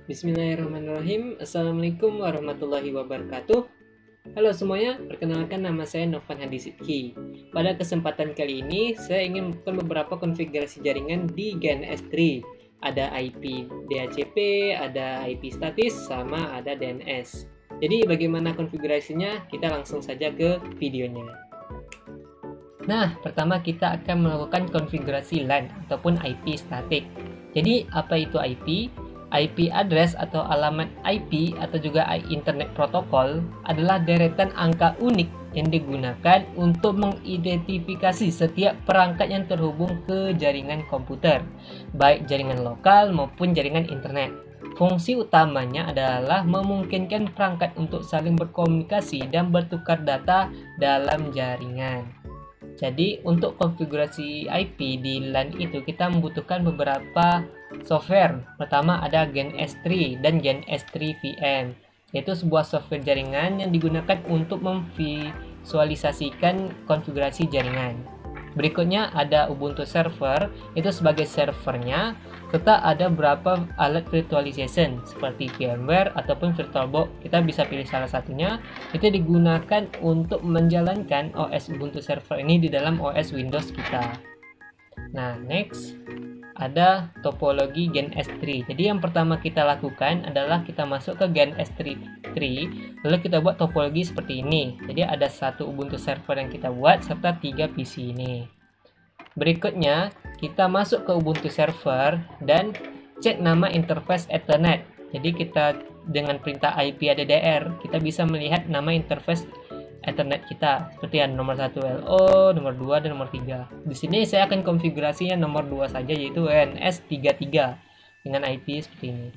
Bismillahirrahmanirrahim. Assalamualaikum warahmatullahi wabarakatuh. Halo semuanya, perkenalkan nama saya Novan Hadi Sidki. Pada kesempatan kali ini, saya ingin membuka beberapa konfigurasi jaringan di GAN S3. Ada IP DHCP, ada IP statis, sama ada DNS. Jadi bagaimana konfigurasinya? Kita langsung saja ke videonya. Nah, pertama kita akan melakukan konfigurasi LAN ataupun IP statik. Jadi, apa itu IP? IP address atau alamat IP atau juga Internet Protocol adalah deretan angka unik yang digunakan untuk mengidentifikasi setiap perangkat yang terhubung ke jaringan komputer, baik jaringan lokal maupun jaringan internet. Fungsi utamanya adalah memungkinkan perangkat untuk saling berkomunikasi dan bertukar data dalam jaringan. Jadi untuk konfigurasi IP di LAN itu kita membutuhkan beberapa software. Pertama ada GAN S3 dan GAN S3 VM. Yaitu sebuah software jaringan yang digunakan untuk memvisualisasikan konfigurasi jaringan. Berikutnya ada Ubuntu Server, itu sebagai servernya, serta ada beberapa alat virtualization seperti VMware ataupun VirtualBox. Kita bisa pilih salah satunya. Itu digunakan untuk menjalankan OS Ubuntu Server ini di dalam OS Windows kita. Nah, next ada topologi GAN S3. Jadi yang pertama kita lakukan adalah kita masuk ke GAN S3, lalu kita buat topologi seperti ini. Jadi ada satu Ubuntu server yang kita buat serta 3 PC ini. Berikutnya kita masuk ke Ubuntu server dan cek nama interface Ethernet. Jadi kita dengan perintah IP addr kita bisa melihat nama interface Ethernet kita seperti yang nomor 1 LO, nomor 2 dan nomor 3. Di sini saya akan konfigurasinya nomor 2 saja, yaitu NS33 dengan IP seperti ini.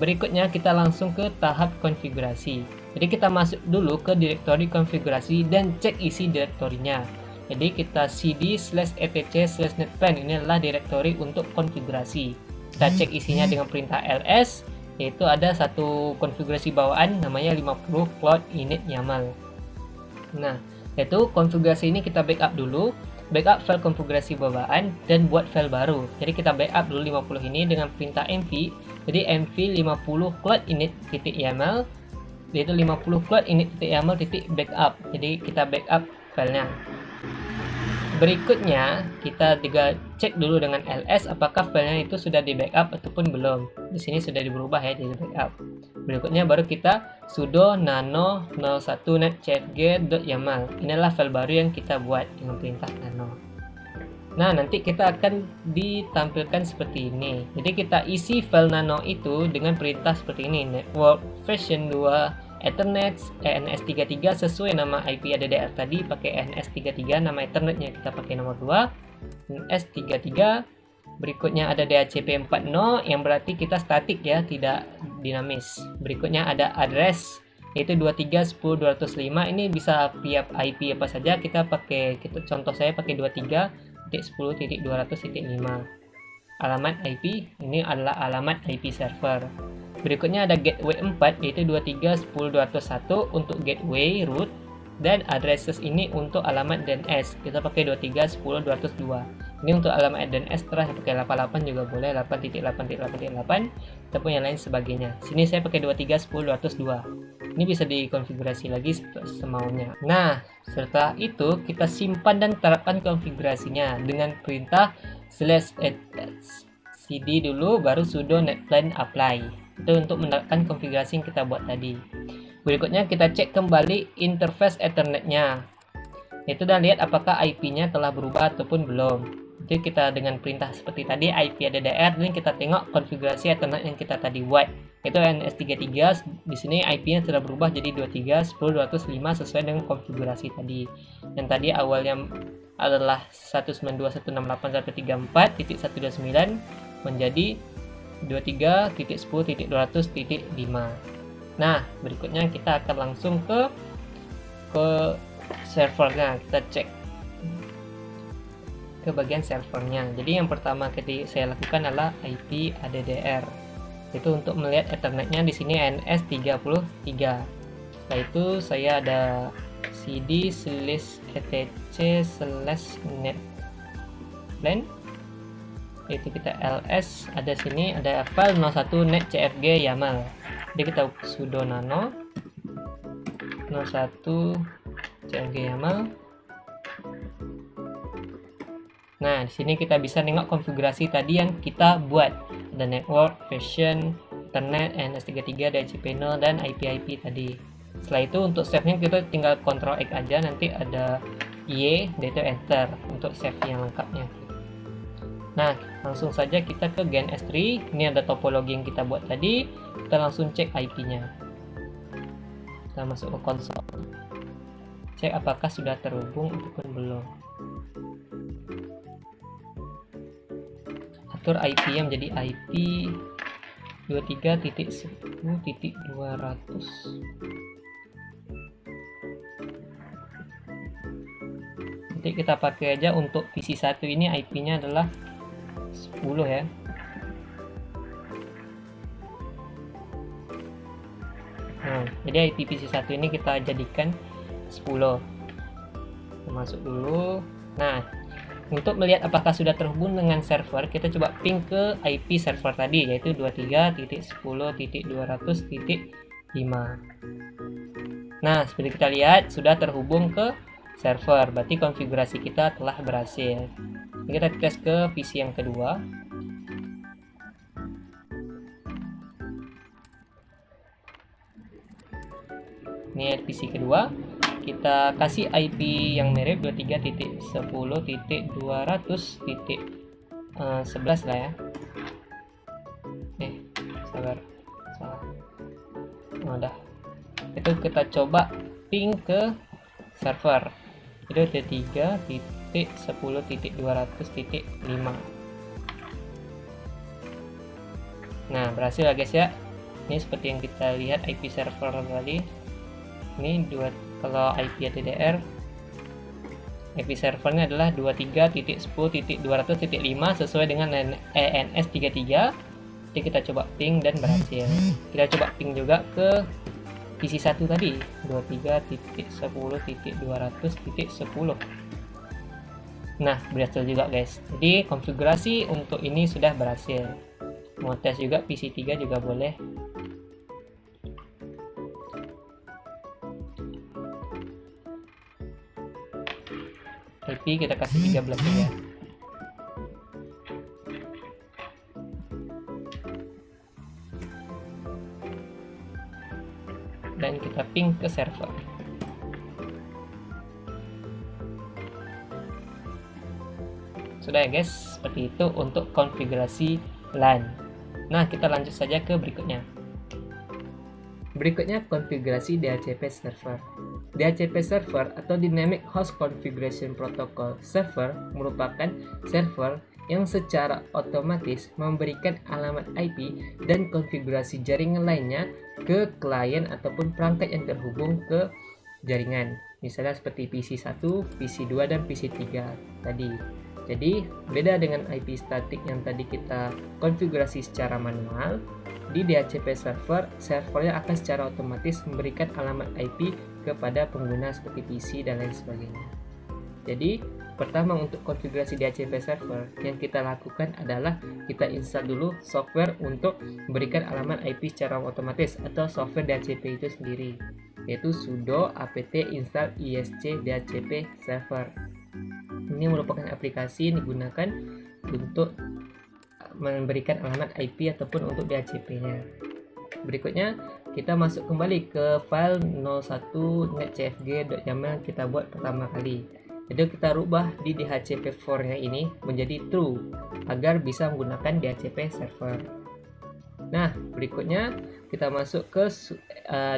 Berikutnya kita langsung ke tahap konfigurasi. Jadi kita masuk dulu ke direktori konfigurasi dan cek isi direktorinya. Jadi kita cd/etc/netplan, ini adalah direktori untuk konfigurasi. Kita cek isinya dengan perintah ls, yaitu ada satu konfigurasi bawaan namanya 50 cloud init YAML. Nah, yaitu konfigurasi ini kita backup dulu, backup file konfigurasi bawaan dan buat file baru. Jadi kita backup dulu 50 ini dengan perintah mv. Jadi mv 50 cloud init.yaml, yaitu 50 cloud init.yaml.backup. Jadi kita backup filenya. Berikutnya kita juga cek dulu dengan ls apakah filenya itu sudah di backup ataupun belum. Di sini sudah berubah ya, di backup. Berikutnya baru kita sudo nano 01netchg.yaml. Inilah file baru yang kita buat dengan perintah nano. Nah, nanti kita akan ditampilkan seperti ini. Jadi kita isi file nano itu dengan perintah seperti ini, network version 2 Ethernet NS33 sesuai nama IP addr tadi, pakai NS33, nama Ethernetnya kita pakai nomor 2 NS33. Berikutnya ada DHCP 40 yang berarti kita statik ya, tidak dinamis. Berikutnya ada address yaitu 23.10.205. Ini bisa tiap IP apa saja, kita contoh saya pakai 23.10.200.5. Alamat IP ini adalah alamat IP server. Berikutnya ada gateway 4 yaitu 23.10.201 untuk gateway root, dan addresses ini untuk alamat DNS. Kita pakai 23.10.202. Ini untuk alamat DNS, terus pakai 88 juga boleh, 8.8.8.8 ataupun yang lain sebagainya. Sini saya pakai 23.10.202. Ini bisa dikonfigurasi lagi semaunya. Nah, setelah itu kita simpan dan terapkan konfigurasinya dengan perintah /cd dulu baru sudo netplan apply. Itu untuk menerapkan konfigurasi yang kita buat tadi. Berikutnya kita cek kembali interface Ethernetnya. Itu udah lihat apakah IP-nya telah berubah ataupun belum. Jadi kita dengan perintah seperti tadi IP addr, dan kita tengok konfigurasi Ethernet yang kita tadi buat. Itu NS33, di sini IP-nya telah berubah jadi 23.10.205 sesuai dengan konfigurasi tadi. Yang tadi awalnya adalah 192.168.134.129 menjadi 23.10.200.5. Nah, berikutnya kita akan langsung ke servernya. Kita cek ke bagian servernya. Jadi yang pertama saya lakukan adalah IP addr. Itu untuk melihat Ethernetnya di sini NS33. Setelah itu saya ada cd/etc/netplan. yaitu kita ls, ada sini ada file 01 net cfg YAML. Jadi kita sudo nano 01 cfg YAML. Nah, di sini kita bisa nengok konfigurasi tadi yang kita buat. Ada network, version, internet, NS33, DHCP0, dan IP tadi. Setelah itu untuk save-nya kita tinggal Ctrl X aja, nanti ada Y, yaitu enter untuk save yang lengkapnya. Nah, langsung saja kita ke GNS3. Ini ada topologi yang kita buat tadi. Kita langsung cek IP-nya. Kita masuk ke konsol. Cek apakah sudah terhubung ataupun belum. Atur IP-nya menjadi IP 23.10.200. Nanti kita pakai aja untuk PC1 ini, IP-nya adalah 10 ya. Nah, jadi IP PC1 ini kita jadikan 10. Kita masuk dulu. Nah, untuk melihat apakah sudah terhubung dengan server, kita coba ping ke IP server tadi, yaitu 23.10.200.5. Nah, seperti kita lihat sudah terhubung ke server, berarti konfigurasi kita telah berhasil. Ini kita tes ke PC yang kedua. Ini PC kedua. Kita kasih IP yang mirip 23.10.200.11 lah ya. Sabar. Salah. Oh, udah. Itu kita coba ping ke server. Itu 3.10.200.5. Nah, berhasil ya guys ya. Ini seperti yang kita lihat IP server tadi. Ini kalau IP ATDR, IP servernya adalah 23.10.200.5 sesuai dengan ENS33. Jadi kita coba ping dan berhasil. Kita coba ping juga ke PC1 tadi, 23.10.200.10. Nah, berhasil juga guys. Jadi konfigurasi untuk ini sudah berhasil. Mau tes juga PC3 juga boleh. IP kita kasih 13 ya. Dan kita ping ke server. Sudah ya guys, seperti itu untuk konfigurasi LAN. Nah, kita lanjut saja ke berikutnya. Berikutnya konfigurasi DHCP server. DHCP server atau Dynamic Host Configuration Protocol server merupakan server yang secara otomatis memberikan alamat IP dan konfigurasi jaringan lainnya ke klien ataupun perangkat yang terhubung ke jaringan. Misalnya seperti PC1, PC2, dan PC3 tadi. Jadi, beda dengan IP statik yang tadi kita konfigurasi secara manual, di DHCP server, servernya akan secara otomatis memberikan alamat IP kepada pengguna seperti PC dan lain sebagainya. Jadi, pertama untuk konfigurasi DHCP server yang kita lakukan adalah kita install dulu software untuk memberikan alamat IP secara otomatis atau software DHCP itu sendiri, yaitu sudo apt install isc DHCP server. Ini merupakan aplikasi yang digunakan untuk memberikan alamat IP ataupun untuk DHCP-nya. Berikutnya kita masuk kembali ke file 01netcfg.yaml yang kita buat pertama kali. Jadi kita rubah di DHCP4-nya ini menjadi true agar bisa menggunakan DHCP server. Nah, berikutnya kita masuk ke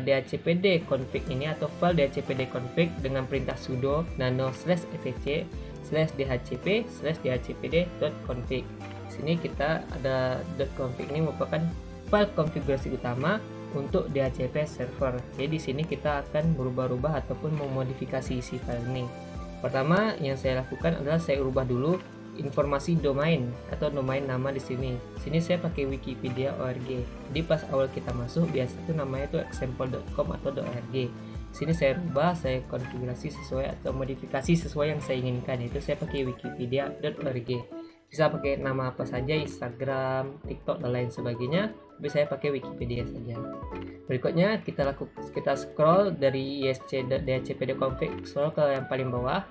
dhcpd config ini atau file dhcpd config dengan perintah sudo nano /etc/dhcp/dhcpd.config. Sini kita ada .config ini merupakan file konfigurasi utama untuk DHCP server. Jadi di sini kita akan berubah-ubah ataupun memodifikasi isi file ini. Pertama yang saya lakukan adalah saya ubah dulu informasi domain atau domain nama di sini. Sini saya pakai wikipedia.org. Jadi pas awal kita masuk biasa itu namanya itu example.com atau .org. Sini saya rubah, saya konfigurasi sesuai atau modifikasi sesuai yang saya inginkan, itu saya pakai wikipedia.org. Bisa pakai nama apa saja, Instagram, TikTok, dan lain sebagainya. Tapi saya pakai Wikipedia saja. Berikutnya kita scroll dari isc.dhcp.config, scroll ke yang paling bawah.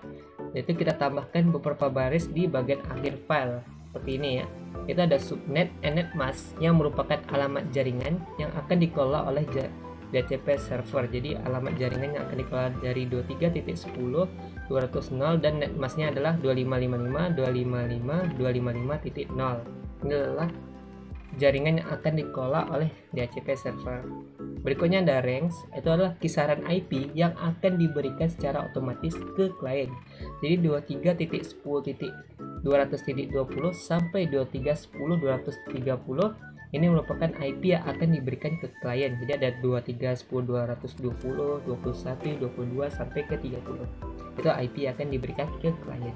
Yaitu kita tambahkan beberapa baris di bagian akhir file seperti ini ya. Itu ada subnet netmask yang merupakan alamat jaringan yang akan dikelola oleh DHCP server. Jadi alamat jaringan yang akan dikelola dari 23.10.200 dan netmasknya adalah 2555.255.255.0. Ini adalah jaringan yang akan dikelola oleh DHCP server. Berikutnya ada range, itu adalah kisaran IP yang akan diberikan secara otomatis ke klien. Jadi 23.10.200.20 sampai 23.10.230 ini merupakan IP yang akan diberikan ke klien. Jadi ada 23.10.220, 21, 22 sampai ke 30. Itu IP yang akan diberikan ke klien.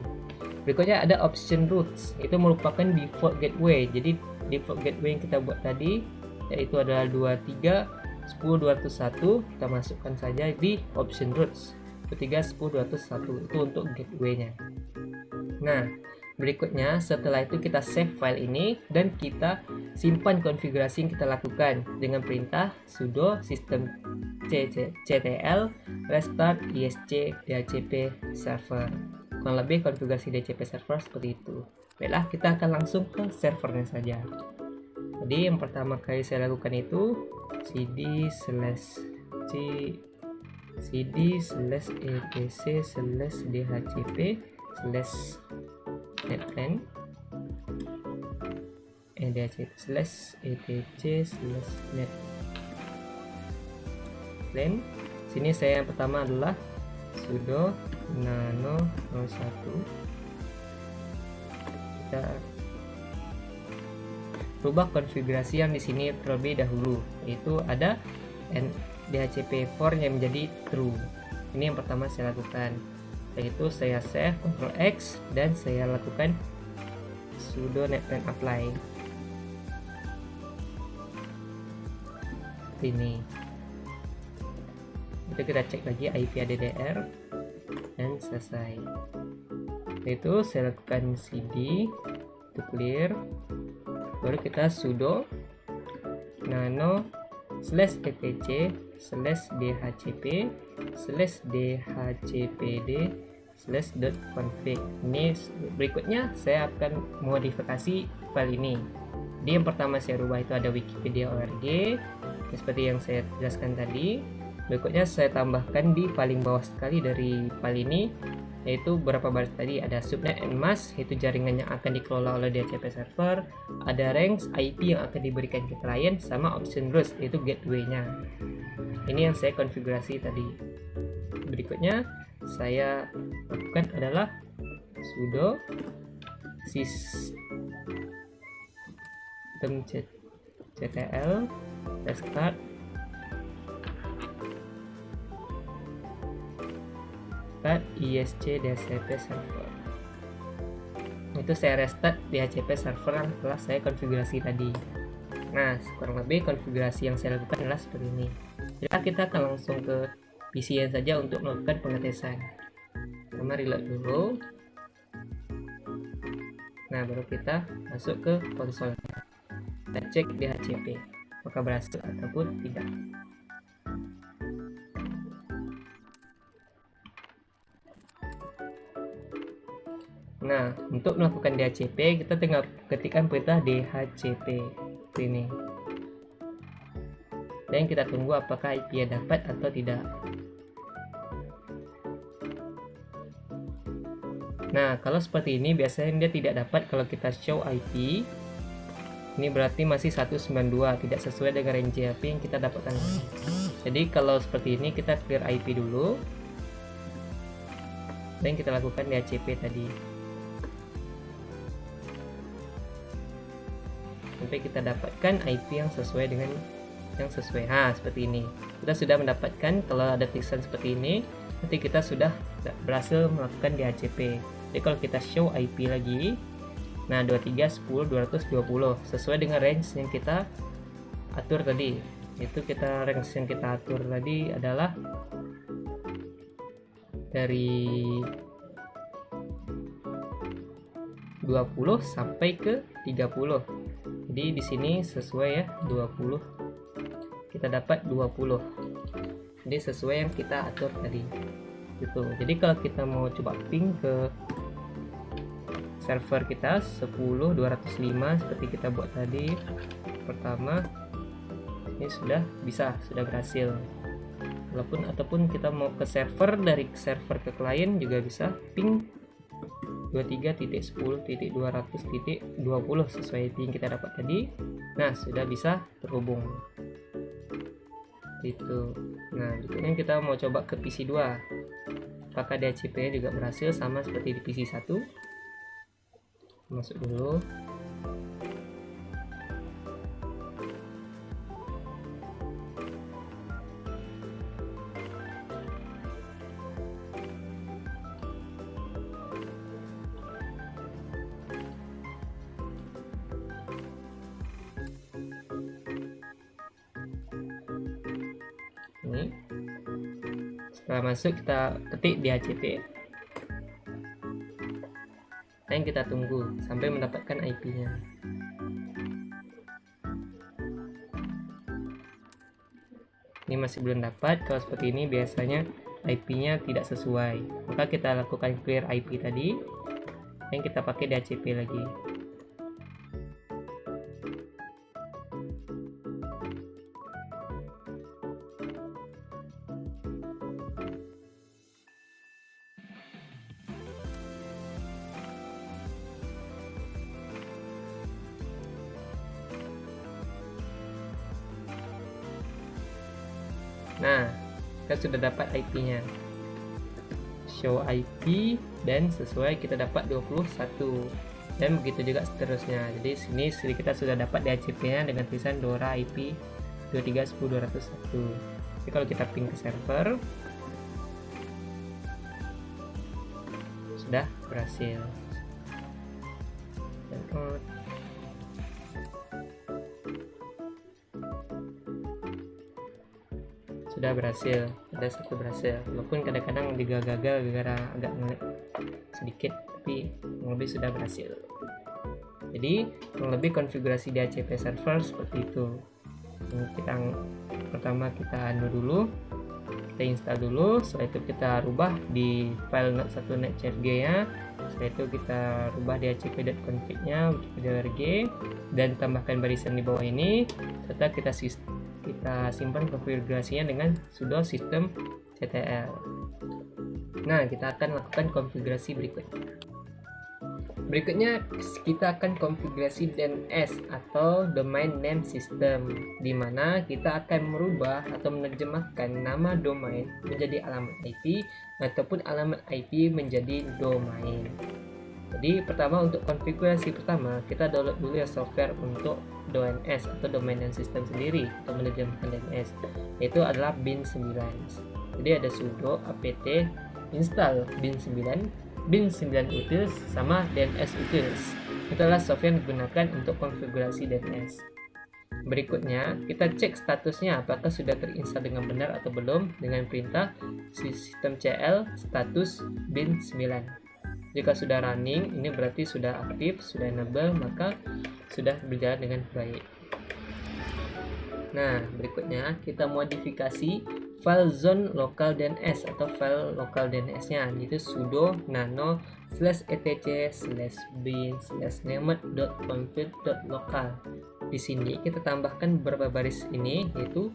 Berikutnya ada option routes, itu merupakan default gateway. Jadi default gateway yang kita buat tadi yaitu adalah 23.10.201, kita masukkan saja di option routes 23.10.201, itu untuk gateway-nya. Nah, berikutnya setelah itu kita save file ini dan kita simpan konfigurasi yang kita lakukan dengan perintah sudo systemctl restart isc dhcp server. Kurang lebih konfigurasi DHCP server seperti itu. Baiklah, kita akan langsung ke servernya saja. Jadi yang pertama kali saya lakukan itu cd/etc/dhcp/netplan dhcp/etc/netplan. Sini saya yang pertama adalah sudo nano 01. Kita rubah konfigurasi yang di sini terlebih dahulu, yaitu ada dhcp4 yang menjadi true. Ini yang pertama saya lakukan, yaitu saya save Ctrl X dan saya lakukan sudo netplan apply seperti ini. Itu kita cek lagi IP ADDR dan selesai. Itu saya lakukan cd to clear, baru kita sudo nano /etc/dhcp/dhcpd/.config. Ini berikutnya saya akan modifikasi file ini. Jadi yang pertama saya rubah itu ada Wikipedia org seperti yang saya jelaskan tadi. Berikutnya saya tambahkan di paling bawah sekali dari file ini, yaitu beberapa baris tadi. Ada subnet and mask, yaitu jaringan yang akan dikelola oleh DHCP server. Ada range IP yang akan diberikan ke klien, sama option routes, yaitu gateway-nya. Ini yang saya konfigurasi tadi. Berikutnya saya lakukan adalah sudo systemctl restart isc dhcp server. Itu saya restart dhcp server yang telah saya konfigurasi tadi. Nah, kurang lebih konfigurasi yang saya lakukan adalah seperti ini. Jadi kita akan langsung ke PC yang saja untuk melakukan pengetesan. Pertama reload dulu. Nah, baru kita masuk ke konsolnya. Kita cek dhcp apakah berhasil ataupun tidak. Nah, untuk melakukan DHCP kita tinggal ketikkan perintah DHCP ini. Dan kita tunggu apakah IP-nya dapat atau tidak. Nah, kalau seperti ini biasanya dia tidak dapat kalau kita show IP. Ini berarti masih 192, tidak sesuai dengan range IP yang kita dapatkan. Jadi kalau seperti ini kita clear IP dulu. Dan kita lakukan DHCP tadi. Sampai kita dapatkan IP yang sesuai dengan yang sesuai. Seperti ini. Kita sudah mendapatkan, kalau ada tulisan seperti ini, nanti kita sudah berhasil melakukan DHCP. Jadi kalau kita show IP lagi, nah 23.10.220 sesuai dengan range yang kita atur tadi. Itu range yang kita atur tadi adalah dari 20 sampai ke 30. Jadi di sini sesuai ya, 20. Kita dapat 20. Jadi sesuai yang kita atur tadi. Gitu. Jadi kalau kita mau coba ping ke server kita 10.205 seperti kita buat tadi pertama, ini sudah berhasil. Ataupun kita mau ke server, dari server ke klien juga bisa ping 23.10.200.20 sesuai IP yang kita dapat tadi. Nah, sudah bisa terhubung. Itu. Nah, berikutnya kita mau coba ke PC 2. Apakah DHCP juga berhasil sama seperti di PC 1? Masuk dulu. Ini setelah masuk kita ketik DHCP dan kita tunggu sampai mendapatkan IP-nya. Ini masih belum dapat. Kalau seperti ini biasanya IP-nya tidak sesuai, maka kita lakukan clear IP tadi dan kita pakai DHCP lagi. Nah, kita sudah dapat IP-nya. Show IP dan sesuai kita dapat 21. Dan begitu juga seterusnya. Jadi sini kita sudah dapat DHCP-nya dengan tulisan DORA IP 23.10.201. Jadi kalau kita ping ke server sudah berhasil. Sudah berhasil, ada satu berhasil, walaupun kadang-kadang juga gagal gara agak ngelag sedikit, tapi lebih sudah berhasil. Jadi lebih konfigurasi DHCP server seperti itu. Pertama kita anu dulu, kita install dulu, setelah itu kita rubah di file net1.netcfg nya, setelah itu kita rubah dhcp.config nya wikipedia.org dan tambahkan barisan di bawah ini, serta kita simpan konfigurasinya dengan sudo system ctl. Nah, kita akan lakukan konfigurasi berikutnya kita akan konfigurasi DNS atau domain name system, di mana kita akan merubah atau menerjemahkan nama domain menjadi alamat IP ataupun alamat IP menjadi domain. Jadi pertama, untuk konfigurasi pertama kita download dulu ya software untuk DNS atau domain name system sendiri untuk menerjemahkan DNS, yaitu adalah bin9. Jadi ada sudo apt install bin9 utils sama DNS utils. Itulah software yang digunakan untuk konfigurasi DNS. Berikutnya kita cek statusnya apakah sudah terinstall dengan benar atau belum dengan perintah systemcl status bin9. Jika sudah running, ini berarti sudah aktif, sudah enable, maka sudah berjalan dengan baik. Nah, berikutnya kita modifikasi file zone local DNS atau file local DNS-nya, yaitu sudo nano /etc/bin/named.config.local. Di sini kita tambahkan beberapa baris ini, yaitu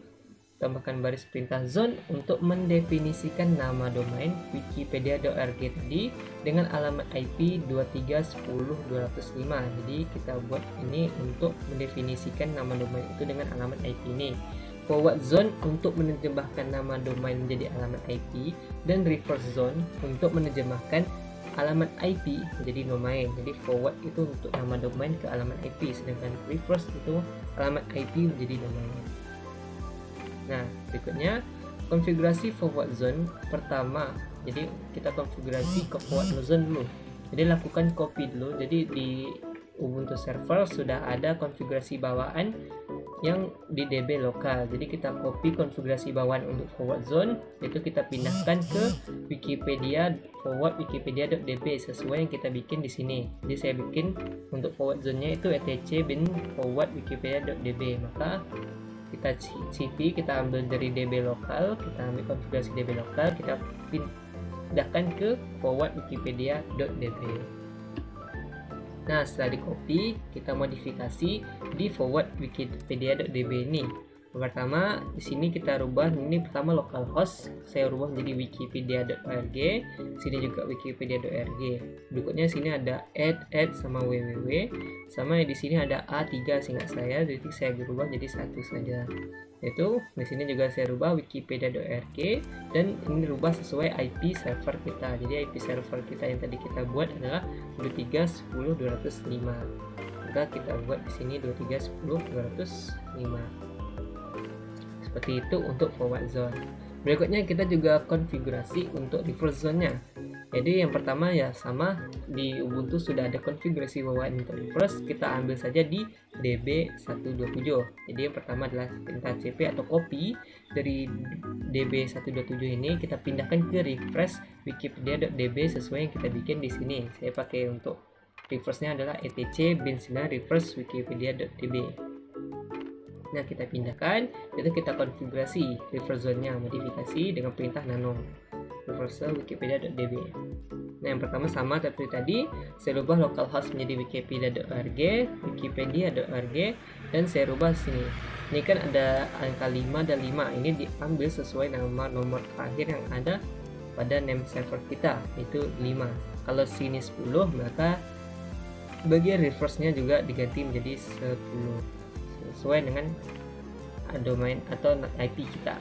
tambahkan baris perintah zone untuk mendefinisikan nama domain wikipedia.org tadi dengan alamat IP 23.10.205. Jadi kita buat ini untuk mendefinisikan nama domain itu dengan alamat IP ini. Forward zone untuk menerjemahkan nama domain menjadi alamat IP, dan reverse zone untuk menerjemahkan alamat IP menjadi domain. Jadi forward itu untuk nama domain ke alamat IP, sedangkan reverse itu alamat IP menjadi domain. Nah, berikutnya konfigurasi forward zone pertama. Jadi kita konfigurasi ke forward zone dulu. Jadi lakukan copy dulu. Jadi di Ubuntu server sudah ada konfigurasi bawaan yang di DB lokal. Jadi kita copy konfigurasi bawaan untuk forward zone, itu kita pindahkan ke Wikipedia forward wikipedia.db sesuai yang kita bikin di sini. Jadi saya bikin untuk forward zone-nya itu etc bin forward wikipedia.db. Maka kita cp, kita ambil dari DB lokal, kita ambil konfigurasi DB lokal, kita pindahkan ke forward wikipedia.db. Nah, setelah di copy, kita modifikasi di forward wikipedia.db ini. Pertama, di sini kita rubah, ini pertama localhost, saya rubah menjadi wikipedia.org, sini juga wikipedia.org. Berikutnya sini ada add sama www, sama di sini ada A3 seingat saya, jadi saya rubah jadi satu saja. Yaitu di sini juga saya rubah wikipedia.org, dan ini rubah sesuai IP server kita. Jadi IP server kita yang tadi kita buat adalah 23.10.205. Maka kita buat di sini 23.10.205. Seperti itu untuk forward zone. Berikutnya kita juga konfigurasi untuk reverse zone-nya. Jadi yang pertama ya sama, di Ubuntu sudah ada konfigurasi bawaan untuk reverse, kita ambil saja di db127. Jadi yang pertama adalah perintah cp atau copy dari db127 ini, kita pindahkan ke refresh wikipedia.db sesuai yang kita bikin di sini. Saya pakai untuk reverse-nya adalah etc bin9 refresh wikipedia.db. Nah, kita pindahkan, itu kita konfigurasi reverse zone-nya, modifikasi dengan perintah nano reverse wikipedia.db. Nah, yang pertama sama seperti tadi, saya rubah localhost menjadi wikipedia.org, wikipedia.org, dan saya rubah sini. Ini kan ada angka 5 dan 5, ini diambil sesuai nama nomor terakhir yang ada pada name server kita, itu 5. Kalau sini 10, maka bagian reverse-nya juga diganti menjadi 10. Sesuai dengan domain atau IP kita.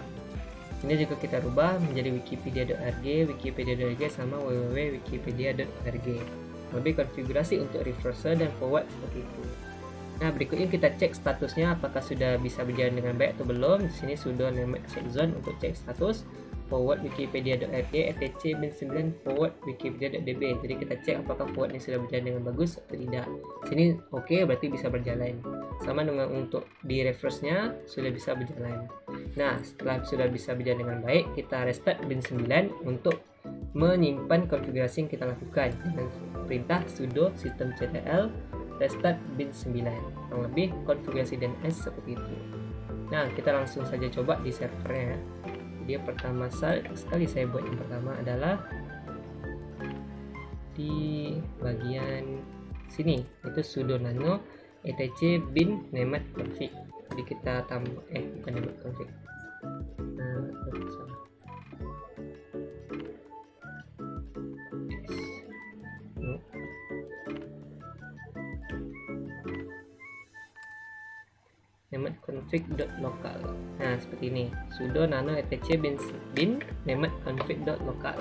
Ini juga kita rubah menjadi wikipedia.org, wikipedia.org sama www.wikipedia.org. Lebih konfigurasi untuk reverse dan forward seperti itu. Nah, berikutnya kita cek statusnya apakah sudah bisa berjalan dengan baik atau belum. Di sini sudo name check zone untuk cek status forward wikipedia.org etc bin9 forward wikipedia.db. Jadi kita cek apakah forward ini sudah berjalan dengan bagus atau tidak. Sini oke, berarti bisa berjalan. Sama dengan untuk di reverse-nya sudah bisa berjalan. Nah, setelah sudah bisa berjalan dengan baik, kita restart bin9 untuk menyimpan konfigurasi yang kita lakukan dengan perintah sudo systemctl restart bin9. Kurang lebih konfigurasi DNS seperti itu. Nah, kita langsung saja coba di servernya. Jadi yang pertama sekali saya buat yang pertama adalah di bagian sini, itu sudo nano etc bin nemat config. Jadi kita tambah bukan nemat config. Nemat config.local. Nah, seperti ini. Sudo nano etc bin nemat config.local.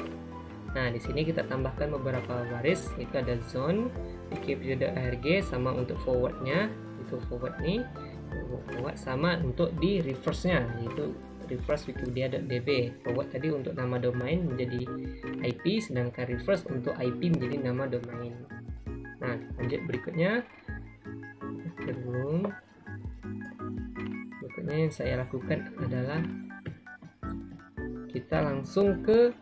Nah, di sini kita tambahkan beberapa baris, itu ada zone wikipedia.org sama untuk forwardnya, itu forward nih, forward sama untuk di reverse-nya, yaitu reverse wikipedia.db. Forward tadi untuk nama domain menjadi IP, sedangkan reverse untuk IP menjadi nama domain. Nah, lanjut berikutnya. Berikutnya yang saya lakukan adalah kita langsung ke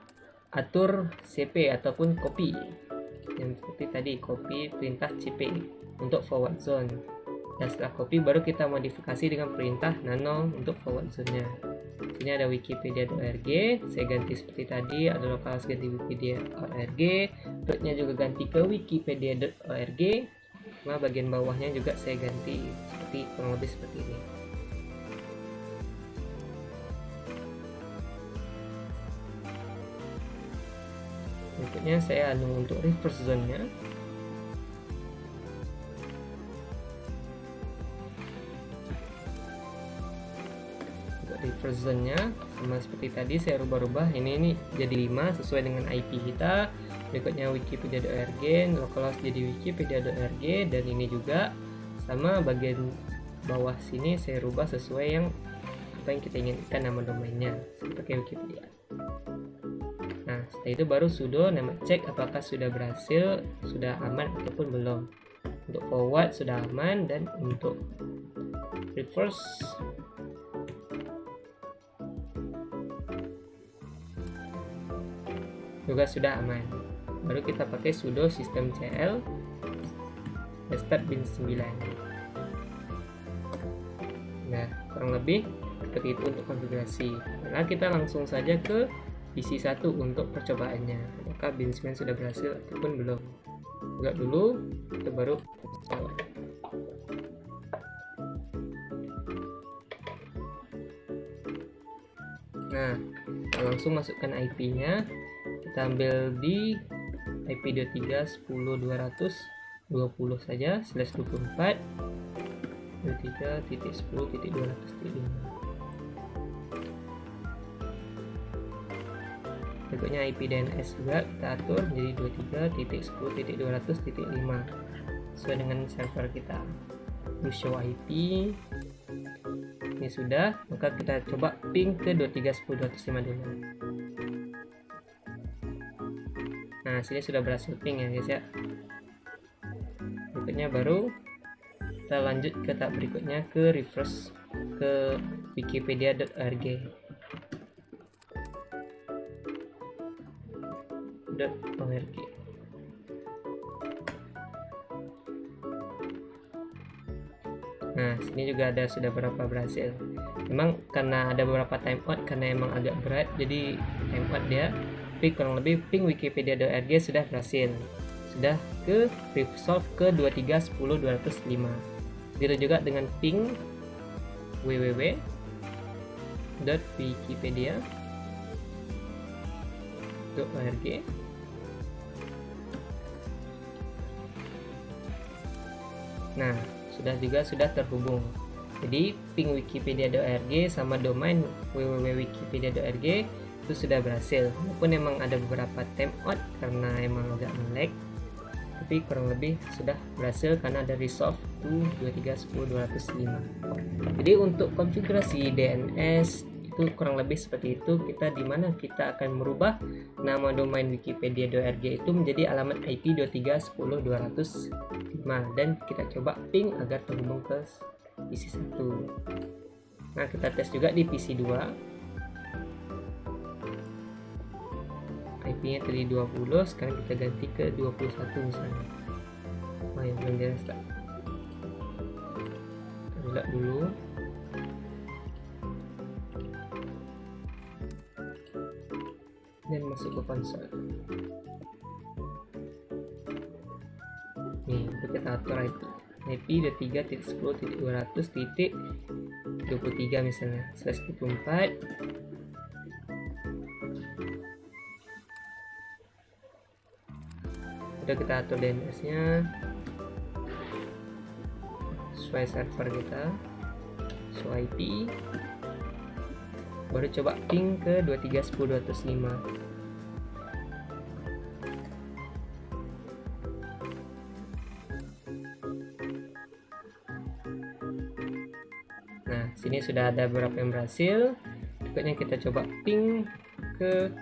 atur cp ataupun copy, yang seperti tadi copy perintah cp untuk forward zone, dan setelah copy baru kita modifikasi dengan perintah nano untuk forward zone-nya. Ini ada wikipedia.org, saya ganti seperti tadi, ada localhost ganti wikipedia.org, rootnya juga ganti ke wikipedia.org. Nah, bagian bawahnya juga saya ganti seperti kurang lebih seperti ini. Berikutnya saya anu untuk reverse zone-nya. Untuk reverse zone-nya sama seperti tadi saya rubah-rubah. Ini jadi 5 sesuai dengan IP kita. Berikutnya wikipedia.org, localhost jadi wikipedia.org, dan ini juga sama bagian bawah sini saya rubah sesuai yang apa yang kita inginkan nama domainnya, seperti Wikipedia. Nah, setelah itu baru sudo nama cek apakah sudah berhasil, sudah aman ataupun belum. Untuk forward sudah aman, dan untuk refresh. Juga sudah aman. Baru kita pakai sudo systemcl restart bin 9. Nah, kurang lebih seperti itu untuk konfigurasi. Nah, kita langsung saja ke PC 1 untuk percobaannya. Apakah bin 9 sudah berhasil ataupun belum. Buka dulu, kita baru install. Nah, kita langsung masukkan IP-nya. Kita ambil di IP 23.10.200.20 saja /24 23.10.200.5. Berikutnya IP DNS juga kita atur menjadi 23.10.200.5 sesuai dengan server kita. Terus show IP ini sudah, maka kita coba ping ke 23.10.205 dulu. Nah, sini sudah berhasil ping ya guys ya. Berikutnya baru kita lanjut ke tahap berikutnya, ke refresh ke wikipedia.org. Nah, sini juga ada sudah berapa berhasil. Memang karena ada beberapa timeout karena emang agak berat, jadi timeout dia. Tapi kurang lebih ping wikipedia.org sudah berhasil. Sudah ke resolve ke 23.10.205. Begitu juga dengan ping www.wikipedia.org. Nah, sudah terhubung. Jadi ping wikipedia.org sama domain www.wikipedia.org itu sudah berhasil. Walaupun emang ada beberapa timeout karena emang agak nge-lag, tapi kurang lebih sudah berhasil karena ada resolve to 23.10.205. Jadi untuk konfigurasi DNS itu kurang lebih seperti itu. Kita dimana kita akan merubah nama domain wikipedia.org itu menjadi alamat IP 23.10.205 dan kita coba ping agar terhubung ke PC 1. Nah, kita tes juga di PC 2. IP-nya tadi 20, sekarang kita ganti ke 21 misalnya. Oh ya, belum di restart. Kita buka dulu. Dan masuk ke konsol. Nih, untuk kita atur IP 23.10.200.23 misalnya /24. Udah kita atur DNS-nya sesuai server kita, sesuai IP. Baru coba ping ke 23.10.205. Nah, sini sudah ada beberapa yang berhasil. Berikutnya kita coba ping ke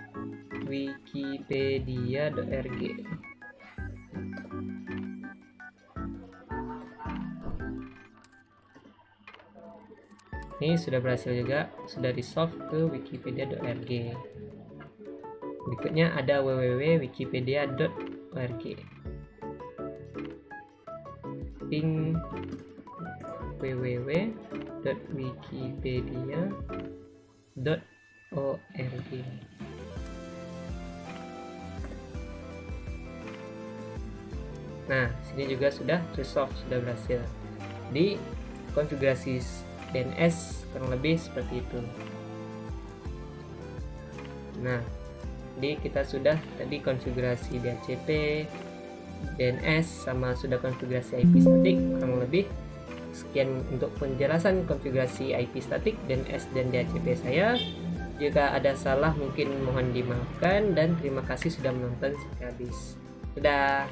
wikipedia.org. Ini sudah berhasil juga, sudah resolve ke wikipedia.org. Berikutnya ada www.wikipedia.org. Ping www.wikipedia.org. Nah, sini juga sudah resolve, sudah berhasil. Di konfigurasi DNS kurang lebih seperti itu. Nah, jadi kita sudah tadi konfigurasi DHCP, DNS, sama sudah konfigurasi IP statik. Kurang lebih sekian untuk penjelasan konfigurasi IP statik, DNS, dan DHCP saya. Jika ada salah mungkin mohon dimaafkan, dan terima kasih sudah menonton sampai habis. Dadah.